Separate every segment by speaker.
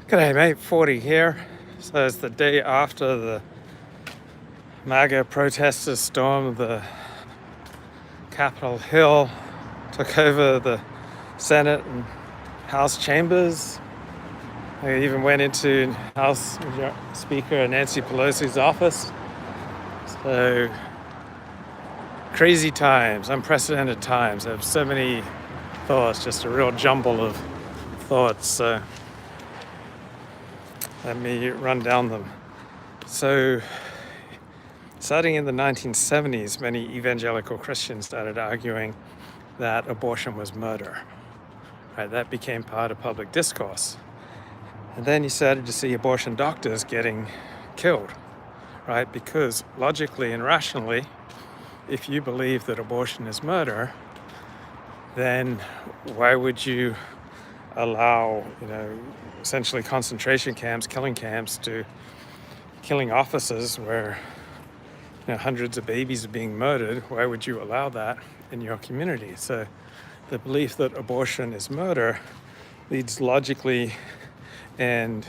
Speaker 1: G'day mate, 40 here. So it's the day after the MAGA protesters stormed the Capitol Hill, took over the Senate and House chambers. They even went into House Speaker Nancy Pelosi's office. So crazy times, unprecedented times. I have so many thoughts, just a real jumble of thoughts. So let me run down them. So, starting in the 1970s, many evangelical Christians started arguing that abortion was murder. Right, that became part of public discourse. And then you started to see abortion doctors getting killed, right? Because logically and rationally, if you believe that abortion is murder, then why would you allow, essentially concentration camps, killing camps, to killing offices where hundreds of babies are being murdered? Why would you allow that in your community? So the belief that abortion is murder leads logically and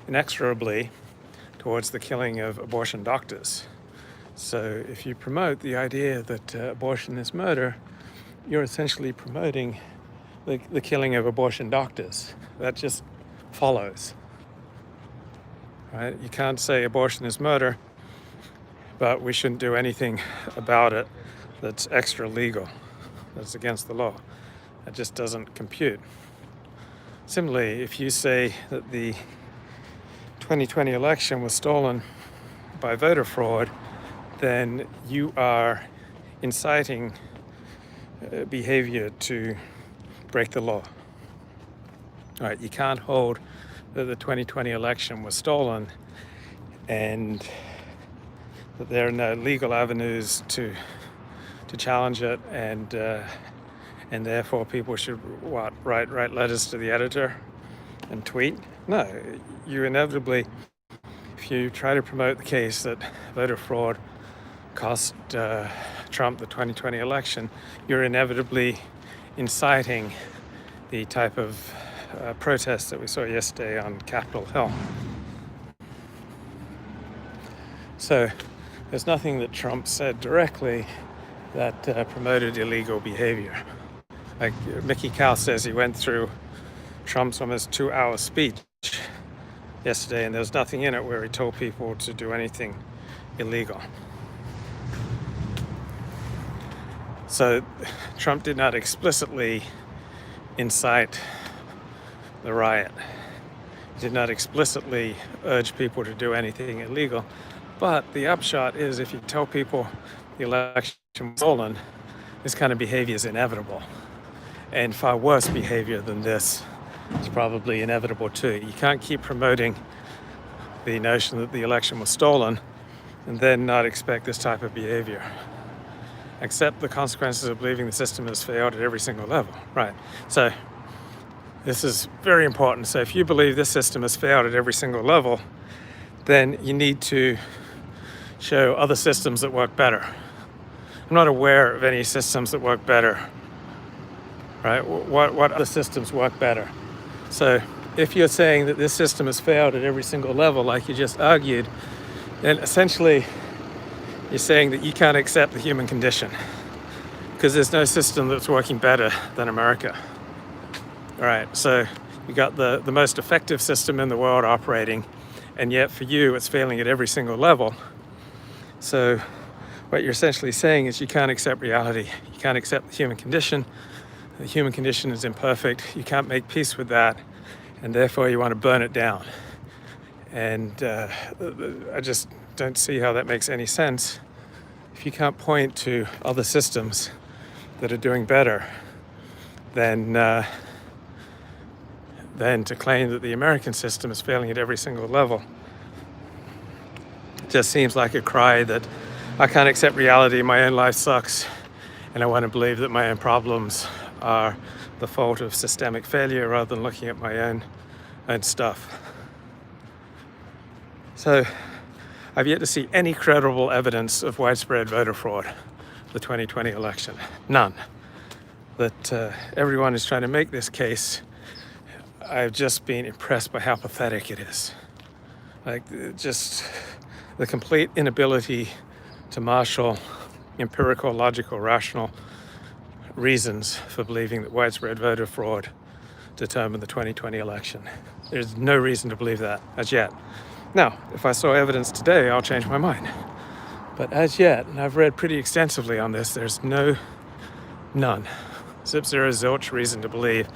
Speaker 1: inexorably towards the killing of abortion doctors. So if you promote the idea that abortion is murder, you're essentially promoting the killing of abortion doctors. That just follows, right? You can't say abortion is murder, but we shouldn't do anything about it that's extra legal, that's against the law. That just doesn't compute. Similarly, if you say that the 2020 election was stolen by voter fraud, then you are inciting behavior to break the law. All right, you can't hold that the 2020 election was stolen and that there are no legal avenues to challenge it, and therefore people should write letters to the editor and tweet. No, you inevitably, if you try to promote the case that voter fraud cost Trump the 2020 election, you're inevitably inciting the type of protests that we saw yesterday on Capitol Hill. So there's nothing that Trump said directly that promoted illegal behavior. Like Mickey Cow says, he went through Trump's almost 2-hour speech yesterday, and there was nothing in it where he told people to do anything illegal. So Trump did not explicitly incite the riot. He did not explicitly urge people to do anything illegal. But the upshot is, if you tell people the election was stolen, this kind of behavior is inevitable. And far worse behavior than this is probably inevitable too. You can't keep promoting the notion that the election was stolen and then not expect this type of behavior. Accept the consequences of believing the system has failed at every single level. Right. So this is very important. So if you believe this system has failed at every single level, then you need to show other systems that work better. I'm not aware of any systems that work better. Right? What other systems work better? So if you're saying that this system has failed at every single level, like you just argued, then essentially you're saying that you can't accept the human condition because there's no system that's working better than America. All right, so you got the most effective system in the world operating, and yet for you it's failing at every single level. So what you're essentially saying is you can't accept reality. You can't accept the human condition. The human condition is imperfect. You can't make peace with that, and therefore you want to burn it down. And I just don't see how that makes any sense. If you can't point to other systems that are doing better, then to claim that the American system is failing at every single level just seems like a cry that I can't accept reality, my own life sucks, and I want to believe that my own problems are the fault of systemic failure rather than looking at my own stuff. So I've yet to see any credible evidence of widespread voter fraud the 2020 election. None. That everyone is trying to make this case I've just been impressed by how pathetic it is. Like, just the complete inability to marshal empirical, logical, rational reasons for believing that widespread voter fraud determined the 2020 election. There's no reason to believe that as yet. Now, if I saw evidence today, I'll change my mind. But as yet, and I've read pretty extensively on this, there's none, zip, zero, zilch reason to believe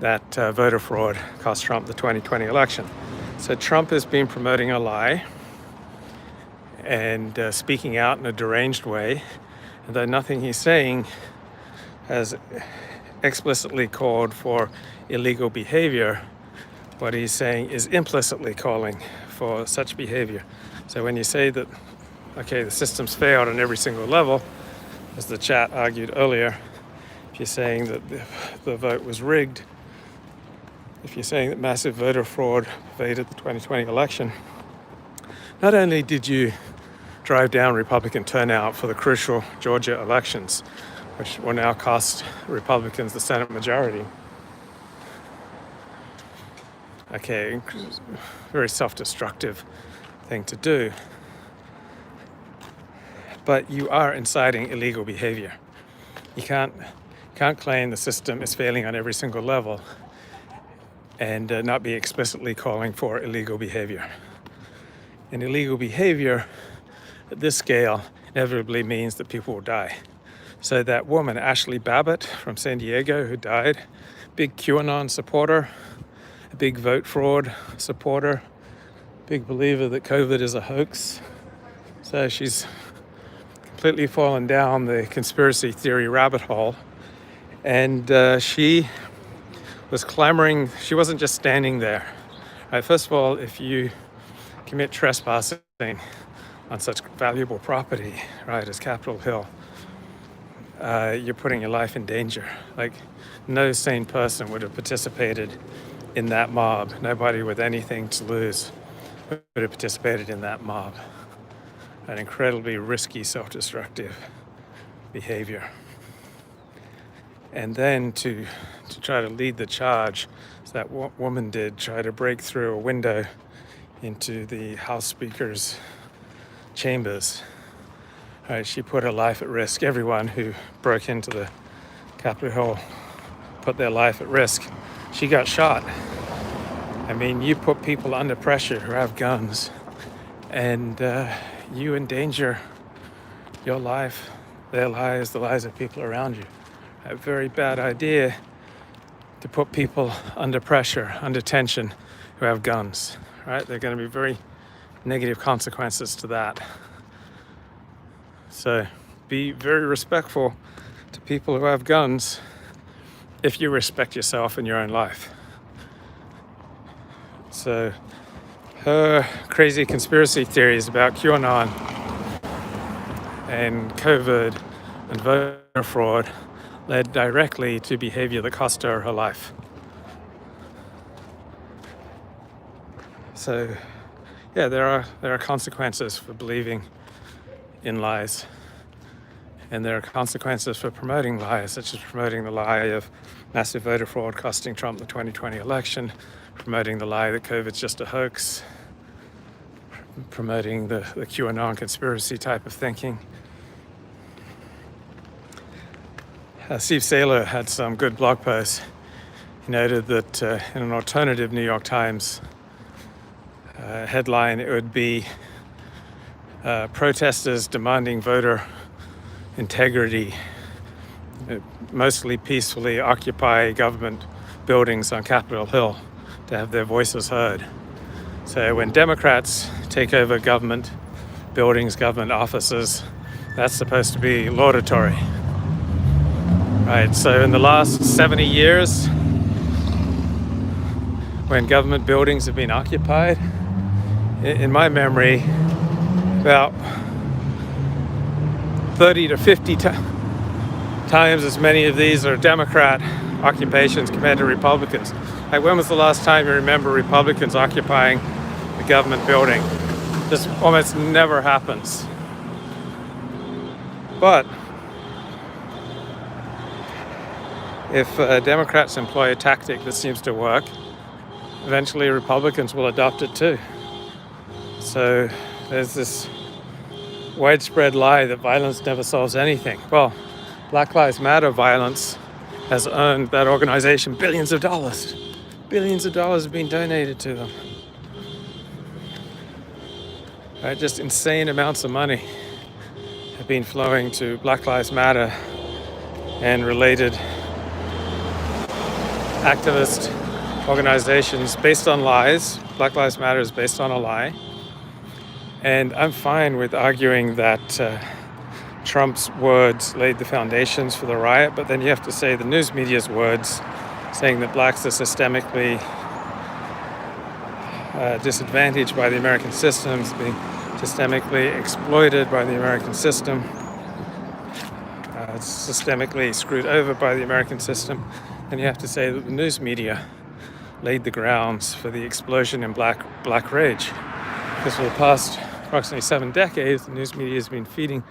Speaker 1: that voter fraud cost Trump the 2020 election. So Trump has been promoting a lie and speaking out in a deranged way, and though nothing he's saying has explicitly called for illegal behavior, what he's saying is implicitly calling for such behavior. So when you say that, okay, the system's failed on every single level, as the chat argued earlier, if you're saying that the vote was rigged, if you're saying that massive voter fraud pervaded the 2020 election, not only did you drive down Republican turnout for the crucial Georgia elections, which will now cost Republicans the Senate majority. Okay, very self-destructive thing to do. But you are inciting illegal behavior. You can't claim the system is failing on every single level and not be explicitly calling for illegal behavior. And illegal behavior at this scale inevitably means that people will die. So that woman, Ashley Babbitt from San Diego, who died, big QAnon supporter, a big vote fraud supporter, big believer that COVID is a hoax. So she's completely fallen down the conspiracy theory rabbit hole. And she was clamoring. She wasn't just standing there. Right, first of all, if you commit trespassing on such valuable property, right, as Capitol Hill, you're putting your life in danger. Like, no sane person would have participated in that mob. Nobody with anything to lose would have participated in that mob. An incredibly risky, self-destructive behavior. And then to try to lead the charge, as that woman did, try to break through a window into the House Speaker's chambers. Right, she put her life at risk. Everyone who broke into the Capitol Hill put their life at risk. She got shot. I mean, you put people under pressure who have guns, and you endanger your life, their lives, the lives of people around you. A very bad idea to put people under pressure, under tension, who have guns. Right? There are going to be very negative consequences to that. So be very respectful to people who have guns if you respect yourself and your own life. So her crazy conspiracy theories about QAnon and COVID and voter fraud led directly to behavior that cost her her life. So yeah, there are consequences for believing in lies, and there are consequences for promoting lies, such as promoting the lie of massive voter fraud costing Trump the 2020 election, promoting the lie that COVID's just a hoax, promoting the QAnon conspiracy type of thinking. Steve Saylor had some good blog posts. He noted that in an alternative New York Times headline, it would be protesters demanding voter integrity, mostly peacefully occupy government buildings on Capitol Hill to have their voices heard. So when Democrats take over government buildings, government offices, that's supposed to be laudatory. Right, so in the last 70 years, when government buildings have been occupied, in my memory, about 30 to 50 times as many of these are Democrat occupations compared to Republicans. Like, when was the last time you remember Republicans occupying the government building? This almost never happens. But if Democrats employ a tactic that seems to work, eventually Republicans will adopt it too. So there's this widespread lie that violence never solves anything. Well, Black Lives Matter violence has earned that organization billions of dollars. Billions of dollars have been donated to them. Right? Just insane amounts of money have been flowing to Black Lives Matter and related activist organizations based on lies. Black Lives Matter is based on a lie. And I'm fine with arguing that Trump's words laid the foundations for the riot, but then you have to say the news media's words saying that blacks are systemically disadvantaged by the American system, being systemically exploited by the American system, systemically screwed over by the American system. And you have to say that the news media laid the grounds for the explosion in black rage. Because for the past approximately 7 decades, the news media has been feeding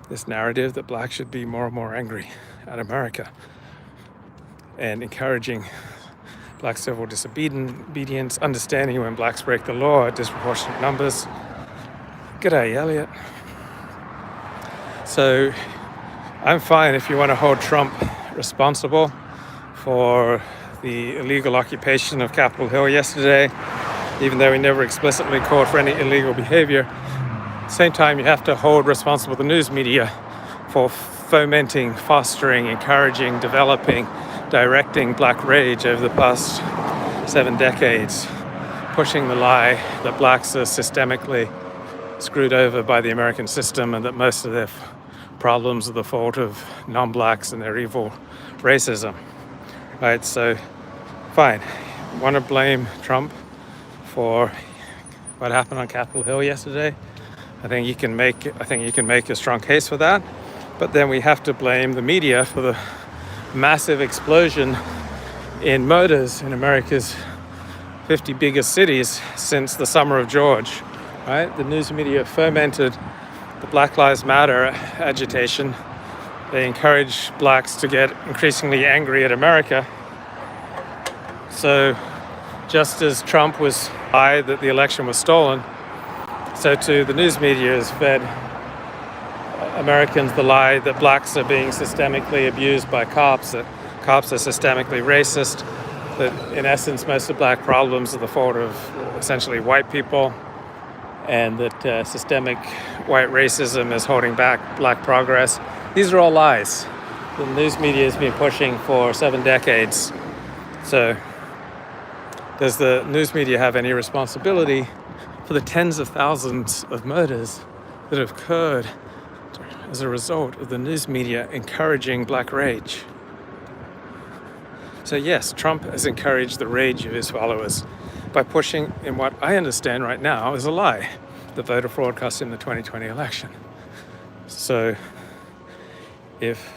Speaker 1: this narrative that blacks should be more and more angry at America and encouraging black civil disobedience, understanding when blacks break the law at disproportionate numbers. G'day, Elliot. So I'm fine if you want to hold Trump responsible for the illegal occupation of Capitol Hill yesterday, even though he never explicitly called for any illegal behavior. At the same time, you have to hold responsible the news media for fomenting, fostering, encouraging, developing, directing black rage over the past 7 decades, pushing the lie that blacks are systemically screwed over by the American system and that most of their problems are the fault of non-blacks and their evil racism. Right, so fine. Want to blame Trump for what happened on Capitol Hill yesterday? I think you can make a strong case for that. But then we have to blame the media for the massive explosion in murders in America's 50 biggest cities since the summer of George. Right? The news media fomented the Black Lives Matter agitation. They encouraged blacks to get increasingly angry at America. So just as Trump was lied that the election was stolen, so too the news media has fed Americans the lie that blacks are being systemically abused by cops, that cops are systemically racist, that in essence most of black problems are the fault of essentially white people, and that systemic white racism is holding back black progress. These are all lies the news media has been pushing for 7 decades. So does the news media have any responsibility for the tens of thousands of murders that have occurred as a result of the news media encouraging black rage? So yes, Trump has encouraged the rage of his followers by pushing in what I understand right now is a lie that voter fraud cost him the 2020 election. So if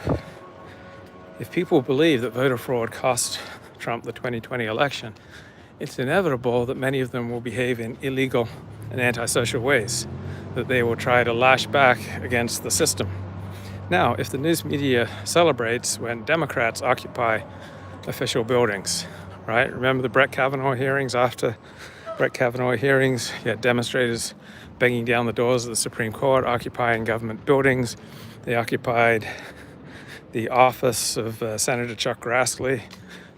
Speaker 1: people believe that voter fraud cost Trump the 2020 election, it's inevitable that many of them will behave in illegal and antisocial ways, that they will try to lash back against the system. Now, if the news media celebrates when Democrats occupy official buildings, right? Remember the Brett Kavanaugh hearings? After Brett Kavanaugh hearings, you had demonstrators banging down the doors of the Supreme Court, occupying government buildings. They occupied the office of Senator Chuck Grassley.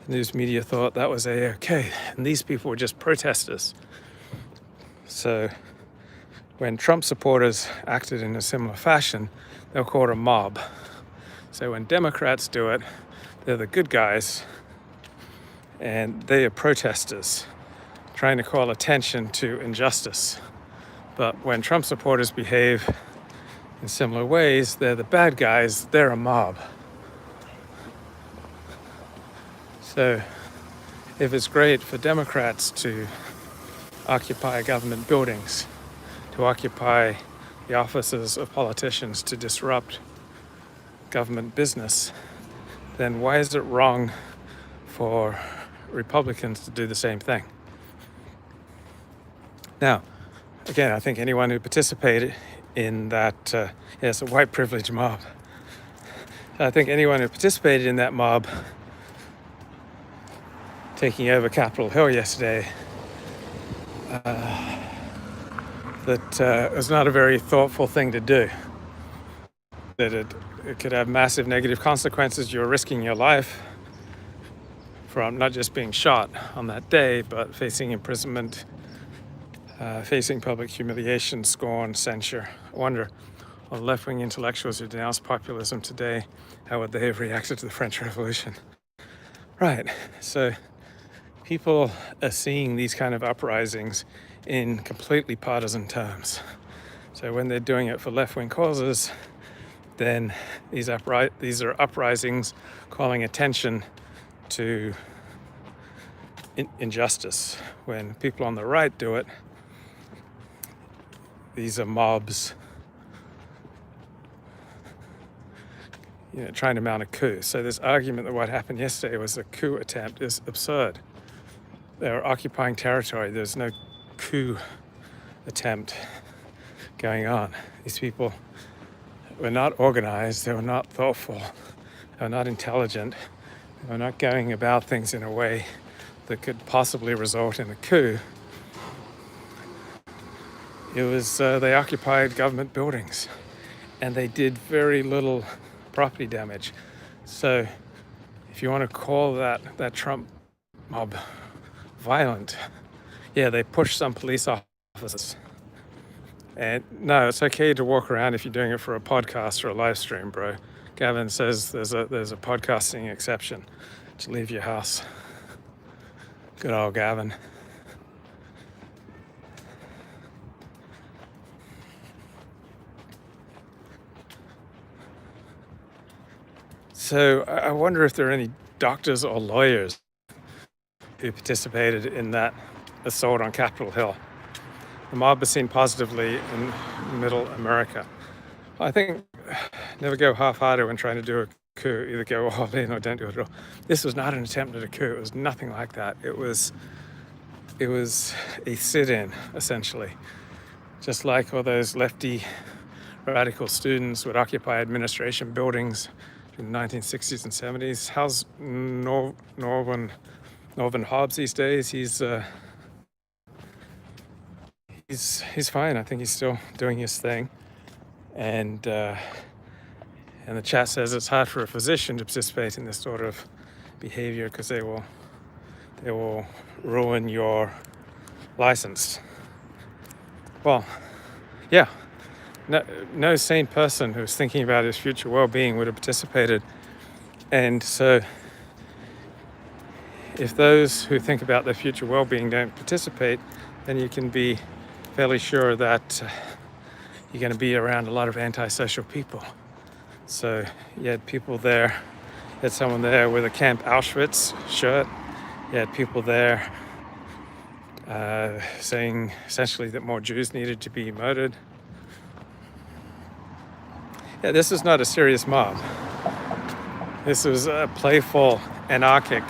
Speaker 1: The news media thought that was A-OK, and these people were just protesters. So when Trump supporters acted in a similar fashion, they'll call it a mob. So when Democrats do it, they're the good guys, and they are protesters trying to call attention to injustice. But when Trump supporters behave in similar ways, they're the bad guys, they're a mob. So if it's great for Democrats to occupy government buildings, to occupy the offices of politicians, to disrupt government business, then why is it wrong for Republicans to do the same thing? Now, again, I think anyone who participated in that, it's a white privilege mob. I think anyone who participated in that mob taking over Capitol Hill yesterday, that it was not a very thoughtful thing to do. That it could have massive negative consequences. You're risking your life from not just being shot on that day, but facing imprisonment, facing public humiliation, scorn, censure. I wonder, all the left-wing intellectuals who denounce populism today, how would they have reacted to the French Revolution? Right, so people are seeing these kind of uprisings in completely partisan terms. So when they're doing it for left-wing causes, then these are uprisings calling attention to injustice. When people on the right do it, these are mobs, trying to mount a coup. So this argument that what happened yesterday was a coup attempt is absurd. They were occupying territory. There's no coup attempt going on. These people were not organized. They were not thoughtful. They were not intelligent. They were not going about things in a way that could possibly result in a coup. It was they occupied government buildings, and they did very little property damage. So if you want to call that Trump mob violent, yeah, they pushed some police officers. And no, it's okay to walk around if you're doing it for a podcast or a live stream, bro. Gavin says there's a podcasting exception to leave your house. Good old Gavin. So I wonder if there are any doctors or lawyers who participated in that assault on Capitol Hill. The mob is seen positively in middle America. I think never go half-hearted when trying to do a coup. Either go all in or don't do it at all. This was not an attempt at a coup. It was nothing like that. It was a sit-in, essentially. Just like all those lefty radical students would occupy administration buildings in the 1960s and 70s. How's Northern Hobbs these days? He's fine. I think he's still doing his thing. And the chat says it's hard for a physician to participate in this sort of behavior because they will ruin your license. Well, yeah. No sane person who's thinking about his future well-being would have participated. And so if those who think about their future well-being don't participate, then you can be fairly sure that you're going to be around a lot of antisocial people. So you had people there, you had someone there with a Camp Auschwitz shirt, you had people there saying essentially that more Jews needed to be murdered. Yeah, this is not a serious mob. This was a playful, anarchic.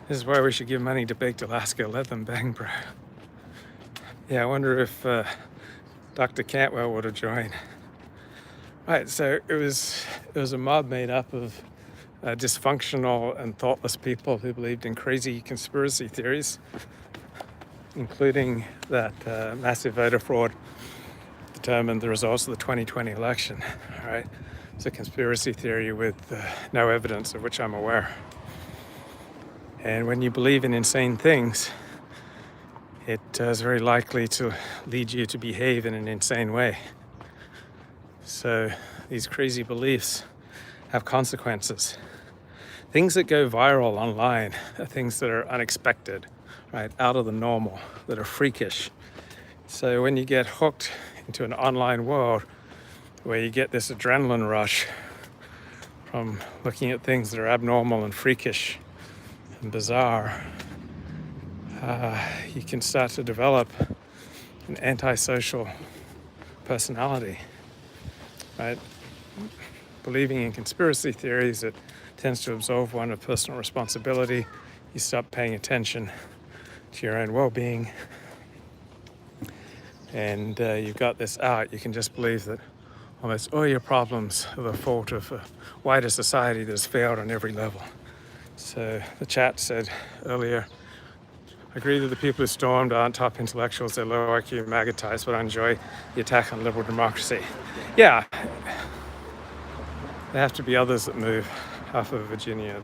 Speaker 1: This is why we should give money to Baked Alaska. Let them bang, bro. Yeah, I wonder if Dr. Cantwell would have joined. Right, so it was a mob made up of dysfunctional and thoughtless people who believed in crazy conspiracy theories, including that massive voter fraud determined the results of the 2020 election. All right, it's a conspiracy theory with no evidence of which I'm aware. And when you believe in insane things, it is very likely to lead you to behave in an insane way. So these crazy beliefs have consequences. Things that go viral online are things that are unexpected, right, out of the normal, that are freakish. So when you get hooked into an online world where you get this adrenaline rush from looking at things that are abnormal and freakish and bizarre, you can start to develop an antisocial personality, right? Believing in conspiracy theories, it tends to absolve one of personal responsibility. You stop paying attention to your own well-being, and you've got this out. You can just believe that almost all your problems are the fault of a wider society that has failed on every level. So the chat said earlier, I agree that the people who stormed aren't top intellectuals, they're low IQ MAGA types, but I enjoy the attack on liberal democracy. Yeah, there have to be others that move half of Virginia.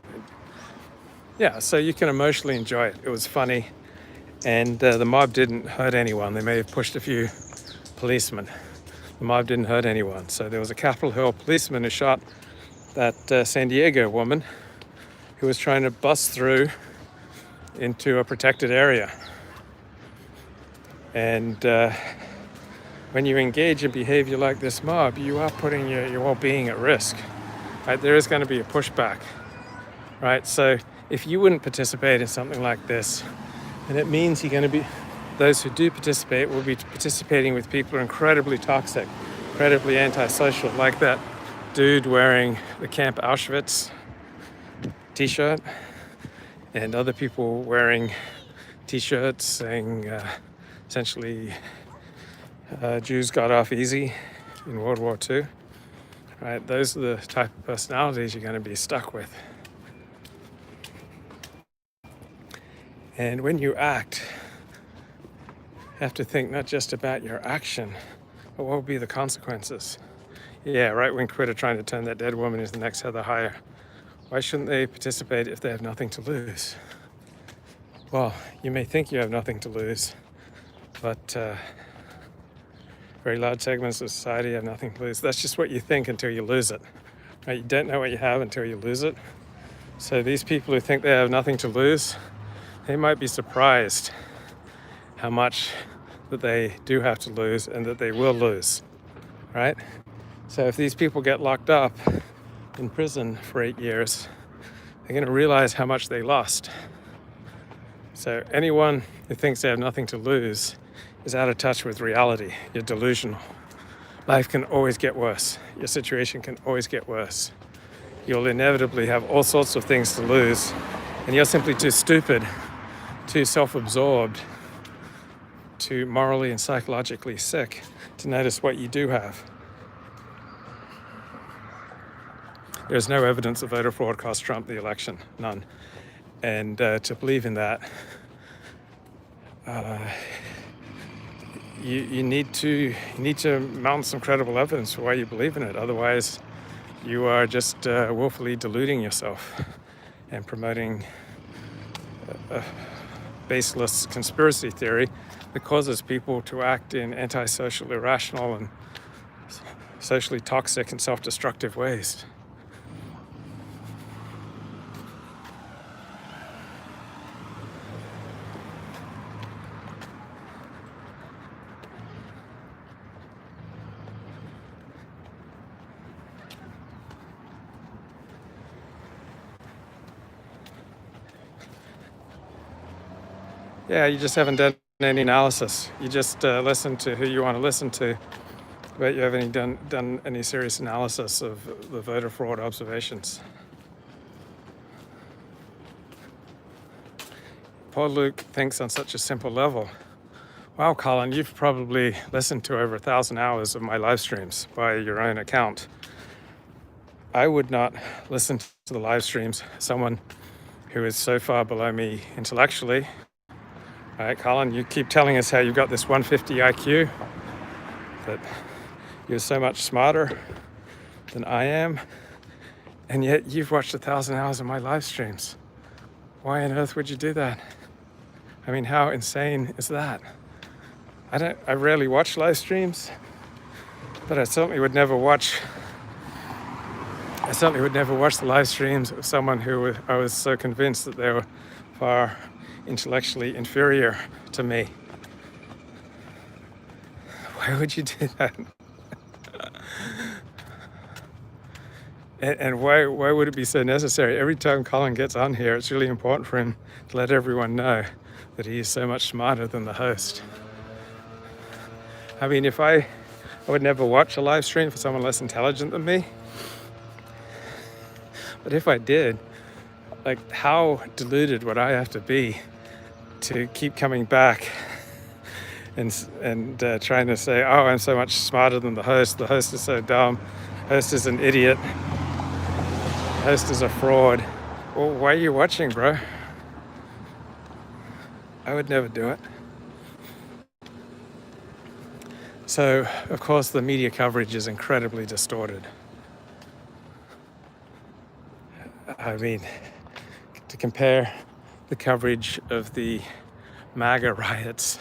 Speaker 1: Yeah, so you can emotionally enjoy it. It was funny, and the mob didn't hurt anyone. They may have pushed a few policemen. The mob didn't hurt anyone. So there was a Capitol Hill policeman who shot that San Diego woman who was trying to bust through into a protected area. And when you engage in behavior like this mob, you are putting your well-being at risk. Right? There is going to be a pushback. Right? So if you wouldn't participate in something like this, and it means you're going to be, those who do participate will be participating with people who are incredibly toxic, incredibly antisocial, like that dude wearing the Camp Auschwitz t-shirt, and other people wearing t-shirts saying essentially Jews got off easy in World War II. Right? Those are the type of personalities you're going to be stuck with. And when you act, you have to think not just about your action, but what will be the consequences. Yeah, right-wing Twitter trying to turn that dead woman into the next Heather Heyer. Why shouldn't they participate if they have nothing to lose? Well, you may think you have nothing to lose, but very large segments of society have nothing to lose. That's just what you think until you lose it. Right? You don't know what you have until you lose it. So these people who think they have nothing to lose, they might be surprised how much that they do have to lose and that they will lose, right? So if these people get locked up in prison for 8 years, they're going to realize how much they lost. So anyone who thinks they have nothing to lose is out of touch with reality. You're delusional. Life can always get worse. Your situation can always get worse. You'll inevitably have all sorts of things to lose, and you're simply too stupid, too self-absorbed, too morally and psychologically sick to notice what you do have. There's no evidence that voter fraud cost Trump the election, none. And to believe in that, you need to mount some credible evidence for why you believe in it. Otherwise, you are just willfully deluding yourself and promoting a baseless conspiracy theory that causes people to act in antisocial, irrational, and socially toxic and self-destructive ways. Yeah, you just haven't done any analysis. You just listen to who you want to listen to, but you haven't done any serious analysis of the voter fraud observations. Poor Luke thinks on such a simple level. Wow, Colin, you've probably listened to over 1,000 hours of my live streams by your own account. I would not listen to the live streams of someone who is so far below me intellectually. All right, Colin, you keep telling us how you've got this 150 IQ, that you're so much smarter than I am, and yet you've watched 1,000 hours of my live streams. Why on earth would you do that? I mean, how insane is that? I rarely watch live streams, but I certainly would never watch the live streams of someone who I was so convinced that they were far intellectually inferior to me. Why would you do that? and why would it be so necessary? Every time Colin gets on here, it's really important for him to let everyone know that he is so much smarter than the host. I mean, I would never watch a live stream for someone less intelligent than me. But if I did, like, how deluded would I have to be to keep coming back and trying to say, oh, I'm so much smarter than the host. The host is so dumb. The host is an idiot. The host is a fraud. Well, why are you watching, bro? I would never do it. So, of course, the media coverage is incredibly distorted. I mean, to compare the coverage of the MAGA riots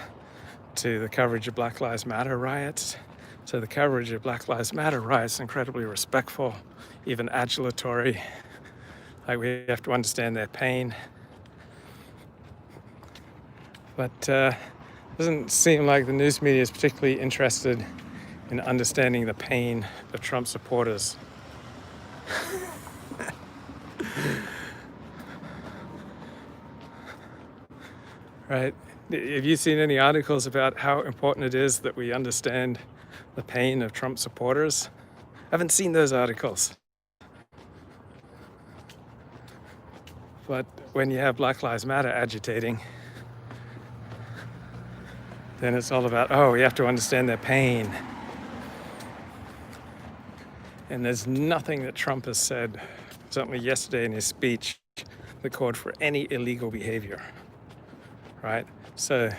Speaker 1: to the coverage of Black Lives Matter riots. So the coverage of Black Lives Matter riots is incredibly respectful, even adulatory. Like, we have to understand their pain. But doesn't seem like the news media is particularly interested in understanding the pain of Trump supporters. Right? Have you seen any articles about how important it is that we understand the pain of Trump supporters? I haven't seen those articles. But when you have Black Lives Matter agitating, then it's all about, oh, we have to understand their pain. And there's nothing that Trump has said, certainly yesterday in his speech, that called for any illegal behavior, right? So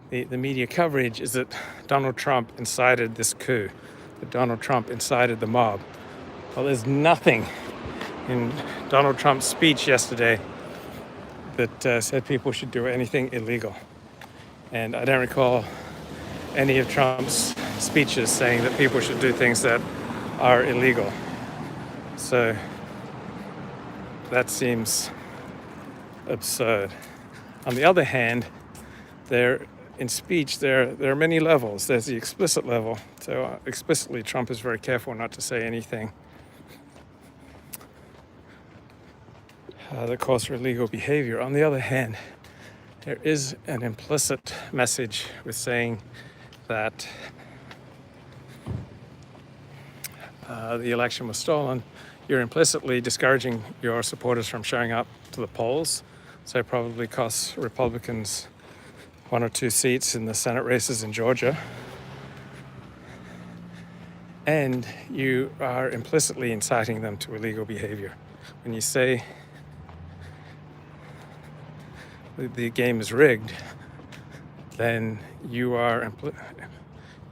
Speaker 1: the media coverage is that Donald Trump incited this coup, that Donald Trump incited the mob. Well, there's nothing in Donald Trump's speech yesterday that said people should do anything illegal. And I don't recall any of Trump's speeches saying that people should do things that are illegal. So that seems absurd. On the other hand, in speech, there are many levels. There's the explicit level. So explicitly, Trump is very careful not to say anything that calls for illegal behavior. On the other hand, there is an implicit message with saying that the election was stolen. You're implicitly discouraging your supporters from showing up to the polls. So it probably costs Republicans 1 or 2 seats in the Senate races in Georgia. And you are implicitly inciting them to illegal behavior. When you say the game is rigged, then you're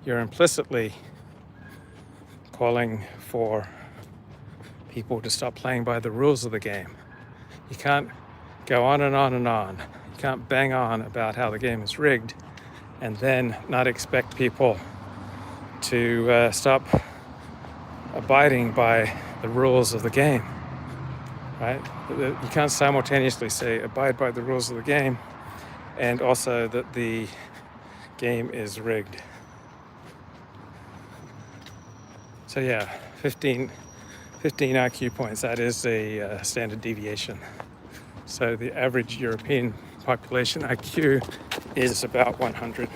Speaker 1: implicitly calling for people to stop playing by the rules of the game. You can't go on and on and on. You can't bang on about how the game is rigged and then not expect people to stop abiding by the rules of the game, right? You can't simultaneously say abide by the rules of the game and also that the game is rigged. So yeah, 15 IQ points, that is a standard deviation. So the average European population IQ is about 100.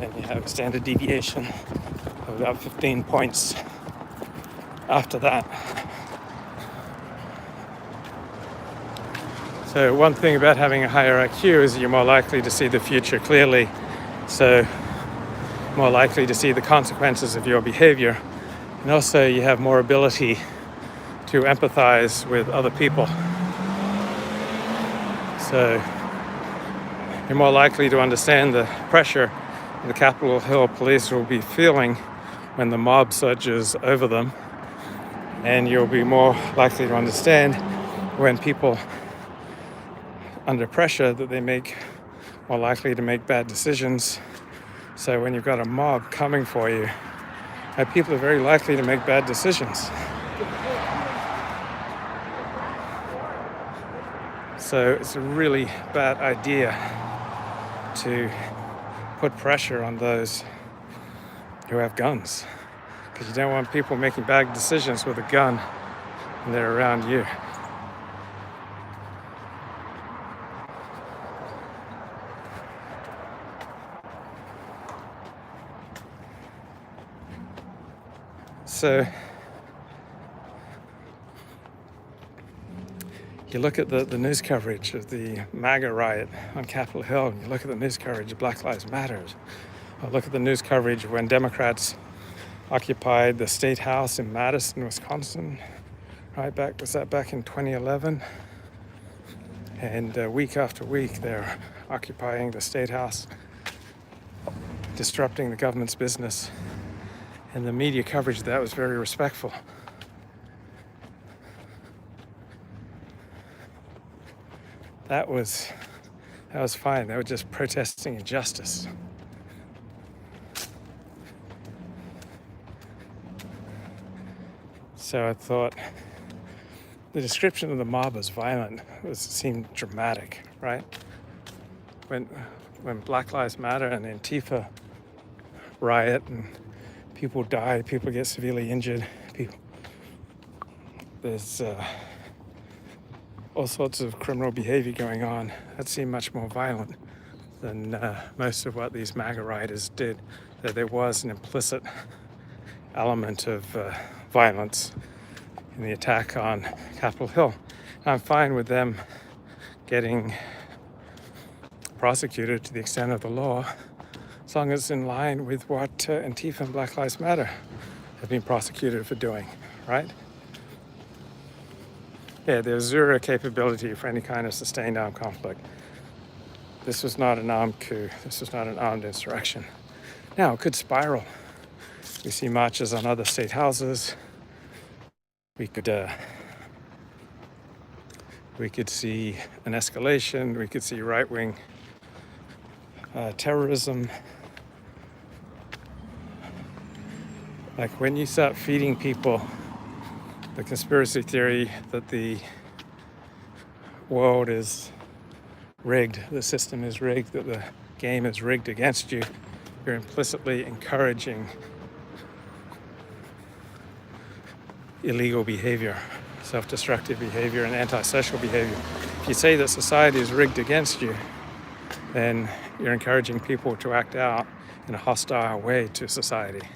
Speaker 1: And you have a standard deviation of about 15 points after that. So one thing about having a higher IQ is you're more likely to see the future clearly. So more likely to see the consequences of your behavior. And also you have more ability to empathize with other people. So you're more likely to understand the pressure the Capitol Hill police will be feeling when the mob surges over them. And you'll be more likely to understand when people under pressure that they make more likely to make bad decisions. So when you've got a mob coming for you, people are very likely to make bad decisions. So it's a really bad idea to put pressure on those who have guns, because you don't want people making bad decisions with a gun when they're around you. So you look at the news coverage of the MAGA riot on Capitol Hill, and you look at the news coverage of Black Lives Matter, or look at the news coverage when Democrats occupied the State House in Madison, Wisconsin, right? Was that back in 2011? And week after week, they're occupying the State House, disrupting the government's business. And the media coverage of that was very respectful. That was fine. They were just protesting injustice. So I thought the description of the mob as violent seemed dramatic, right? When Black Lives Matter and Antifa riot and people die, people get severely injured, there's all sorts of criminal behavior going on. That seemed much more violent than most of what these MAGA rioters did. That there was an implicit element of violence in the attack on Capitol Hill. I'm fine with them getting prosecuted to the extent of the law, as long as it's in line with what Antifa and Black Lives Matter have been prosecuted for doing, right? Yeah, there's zero capability for any kind of sustained armed conflict. This was not an armed coup. This was not an armed insurrection. Now, it could spiral. We see marches on other state houses. We could see an escalation. We could see right-wing terrorism. Like when you start feeding people the conspiracy theory that the world is rigged, the system is rigged, that the game is rigged against you, you're implicitly encouraging illegal behavior, self-destructive behavior, and antisocial behavior. If you say that society is rigged against you, then you're encouraging people to act out in a hostile way to society.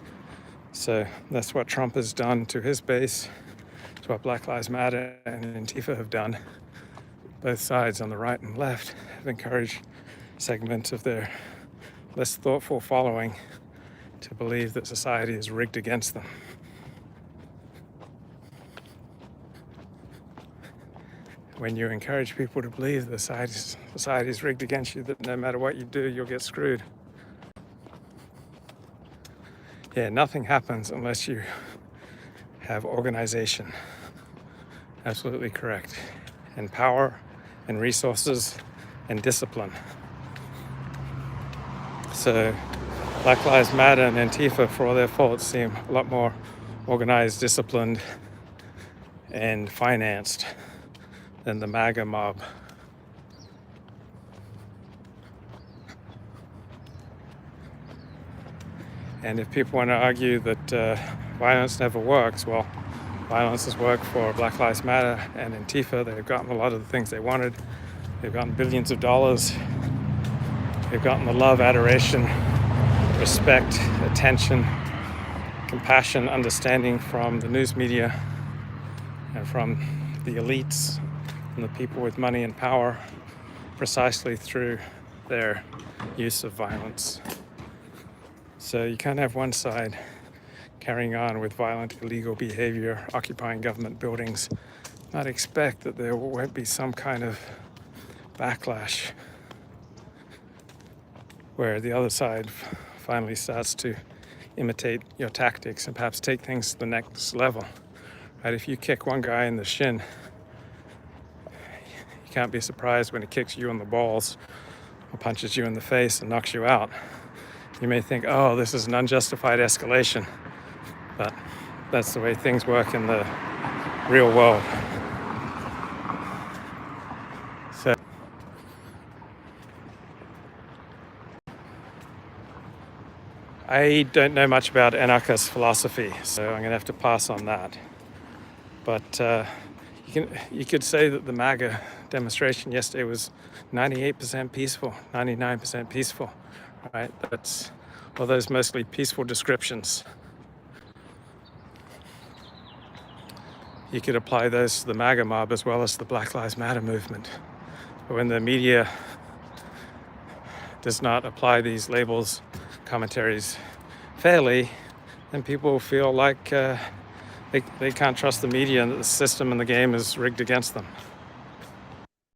Speaker 1: So that's what Trump has done to his base. It's what Black Lives Matter and Antifa have done. Both sides, on the right and left, have encouraged segments of their less thoughtful following to believe that society is rigged against them. When you encourage people to believe that society is rigged against you, that no matter what you do, you'll get screwed. Yeah, nothing happens unless you have organization. Absolutely correct. And power and resources and discipline. So Black Lives Matter and Antifa, for all their faults, seem a lot more organized, disciplined, and financed than the MAGA mob. And if people want to argue that violence never works, well, violence has worked for Black Lives Matter and Antifa. They've gotten a lot of the things they wanted. They've gotten billions of dollars. They've gotten the love, adoration, respect, attention, compassion, understanding from the news media and from the elites and the people with money and power, precisely through their use of violence. So you can't have one side carrying on with violent, illegal behavior, occupying government buildings, not expect that there won't be some kind of backlash where the other side finally starts to imitate your tactics and perhaps take things to the next level. Right? If you kick one guy in the shin, you can't be surprised when he kicks you in the balls or punches you in the face and knocks you out. You may think, oh, this is an unjustified escalation, but that's the way things work in the real world. So I don't know much about anarchist philosophy, so I'm going to have to pass on that. But you could say that the MAGA demonstration yesterday was 98% peaceful, 99% peaceful, right? That's all those mostly peaceful descriptions. You could apply those to the MAGA mob as well as the Black Lives Matter movement. But when the media does not apply these labels, commentaries fairly, then people feel like they're They can't trust the media and that the system and the game is rigged against them.